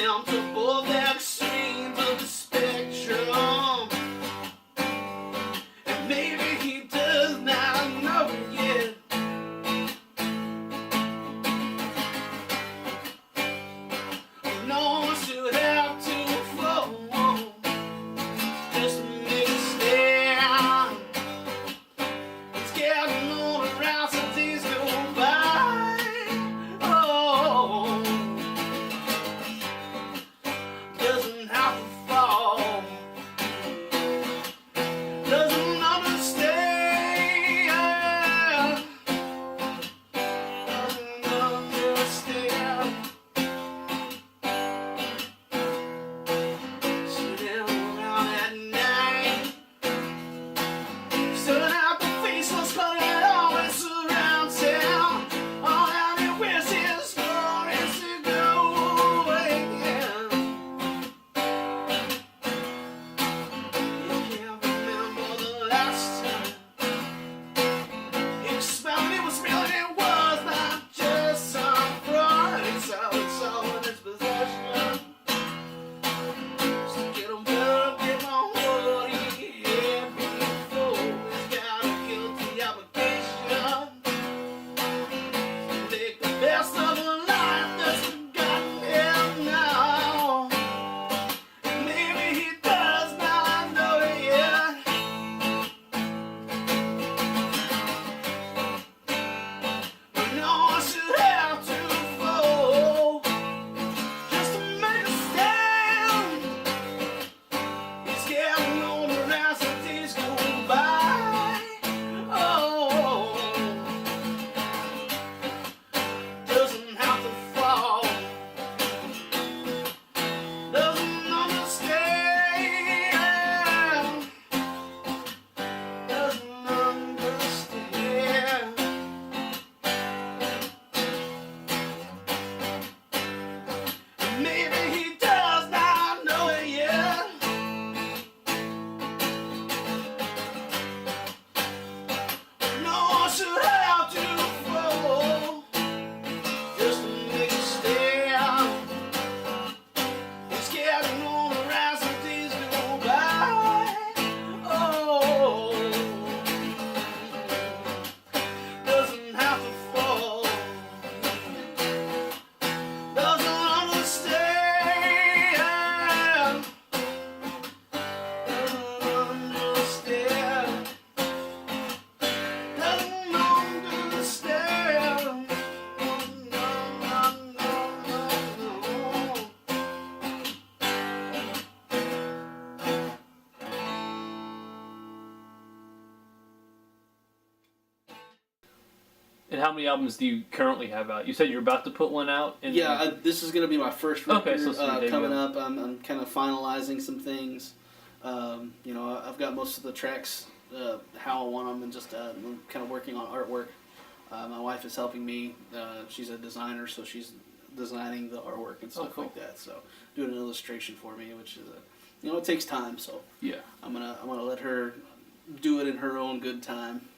him to both extremes of the spectrum. And maybe he does not know it yet. No one should have to fall just to make a stand. It's getting on around some days go by. Oh, doesn't have to fall. Doesn't understand. Doesn't understand. Sitting around at night, staring out the faceless color that always surrounds him. All that he wishes for is to go away again. You can't remember the last time he smelled it was real and it was not just some fraud. It's all in his possession. So get him better, get on what he had before. He's got a guilty obligation to make the best of a life that's forgotten him now. And maybe he does not know it yet. But no one should have to fall just to make a stand. He's getting older as the days go by. Oh, doesn't have to fall. Doesn't understand. Doesn't understand. Maybe he does not know it yet. No one should have to fall just to make a stand. It's getting older as the days go by. Oh, doesn't have to fall. Doesn't understand. Doesn't understand. Doesn't understand. No. And how many albums do you currently have out? You said you're about to put one out. Yeah, this is going to be my first record Okay, so it's coming up. I'm kind of finalizing some things. You know, I've got most of the tracks how I want them, and just I'm kind of working on artwork. My wife is helping me. She's a designer, so she's designing the artwork and stuff cool. like that. So doing an illustration for me, which is you know, it takes time. So Yeah. I'm gonna let her do it in her own good time.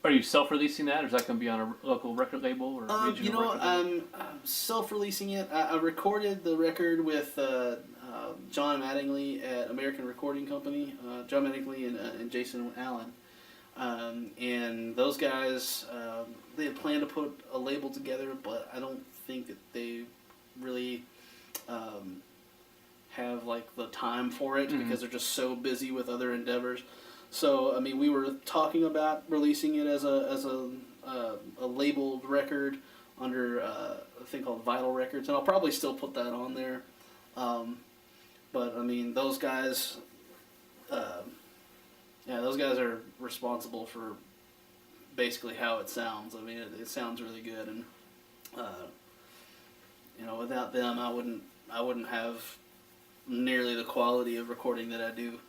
Are you self-releasing that, or is that going to be on a local record label or regional You know, record label? I'm self-releasing it. I recorded the record with John Mattingly at American Recording Company, John Mattingly and Jason Allen. And those guys, they had planned to put a label together, but I don't think that they really have like the time for it because they're just so busy with other endeavors. So I mean, we were talking about releasing it as a labeled record under a thing called Vital Records, and I'll probably still put that on there. But I mean, those guys, yeah, those guys are responsible for basically how it sounds. I mean, it sounds really good, and you know, without them, I wouldn't have nearly the quality of recording that I do.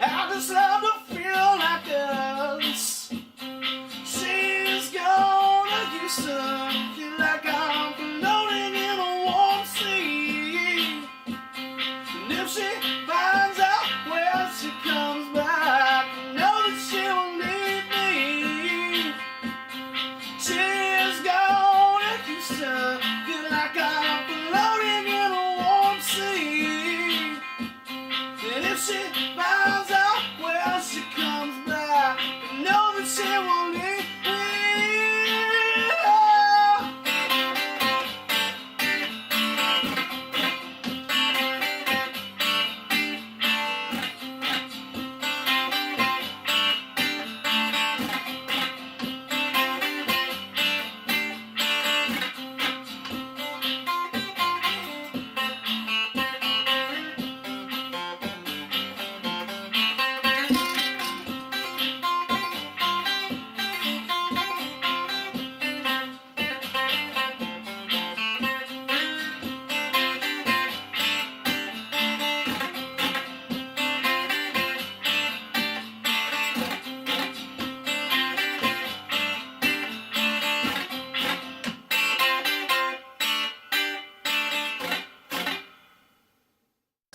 I just love to feel like this. She's gonna use something like I'm floating in a warm sea. And if she finds out where she comes back, I know that she will leave me. She's gonna use something like I'm floating in a warm sea. And if she finds out where she comes back, I know that she will leave me.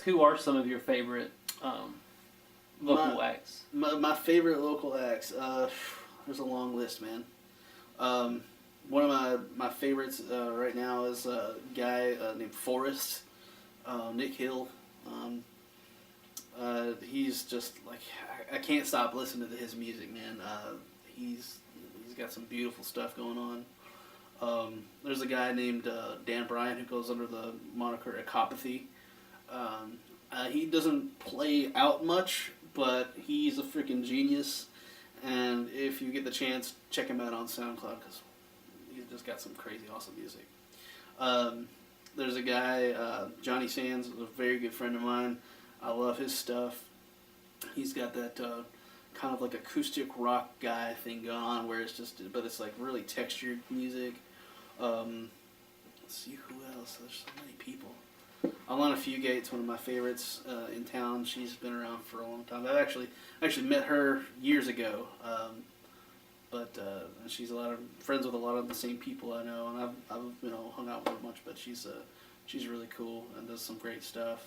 Who are some of your favorite local acts? My favorite local acts, there's a long list, man. One of my favorites right now is a guy named Forrest, Nick Hill. He's just like, I can't stop listening to his music, man. He's got some beautiful stuff going on. There's a guy named Dan Bryant who goes under the moniker Ecopathy. He doesn't play out much, but he's a freaking genius. And if you get the chance, check him out on SoundCloud because he's just got some crazy, awesome music. There's a guy, Johnny Sands, a very good friend of mine. I love his stuff. He's got that kind of like acoustic rock guy thing going on, where it's just, but it's like really textured music. Let's see who else. There's so many people. Alana Fugate's one of my favorites in town. She's been around for a long time. I've actually met her years ago, but she's friends with a lot of the same people I know, and I've hung out with her much. But she's really cool and does some great stuff.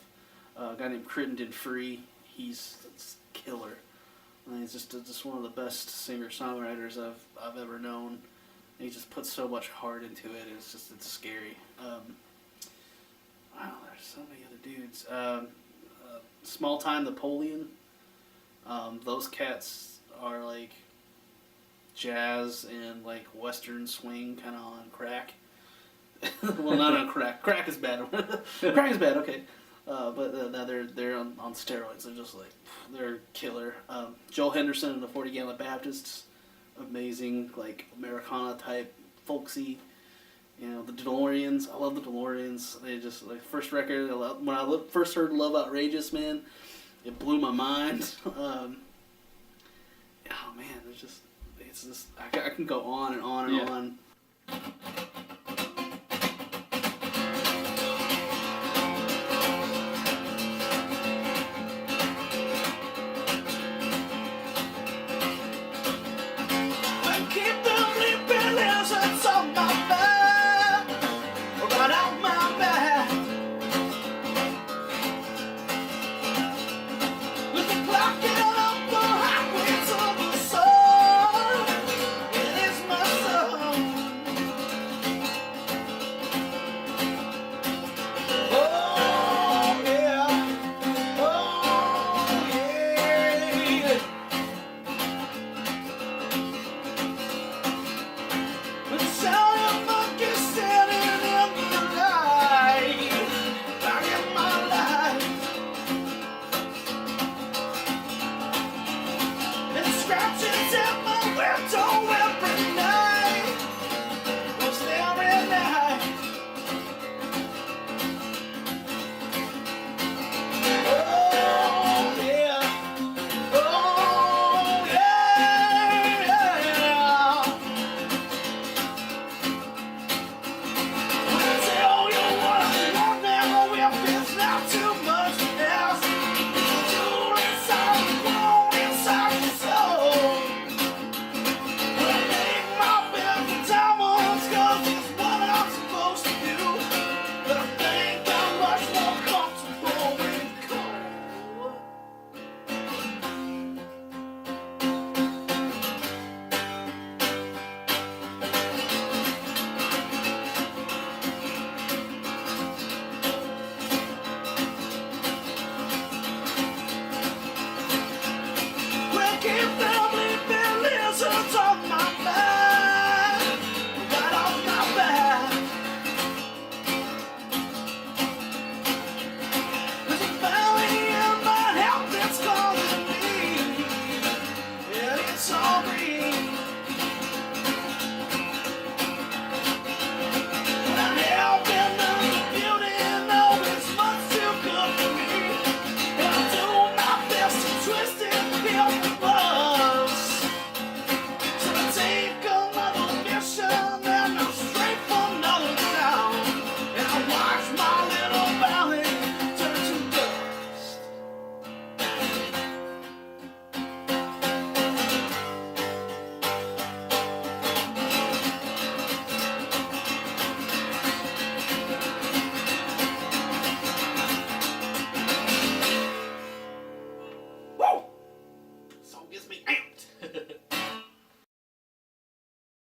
A guy named Crittenden Free, he's killer. I mean, he's just one of the best singer-songwriters I've ever known. And he just puts so much heart into it. It's scary. Wow, there's so many other dudes. Small Time Napoleon. Those cats are like jazz and like western swing kind of on crack. Well, not on crack. Crack is bad. Crack is bad. Okay, but they're on steroids. They're just like, they're killer. Joel Henderson and the 40 Gallon Baptists, amazing, like Americana type, folksy. The DeLoreans. I love the DeLoreans. They just, like, first record, when I first heard Love Outrageous, man, it blew my mind. Oh man, it's just I can go on and on and on.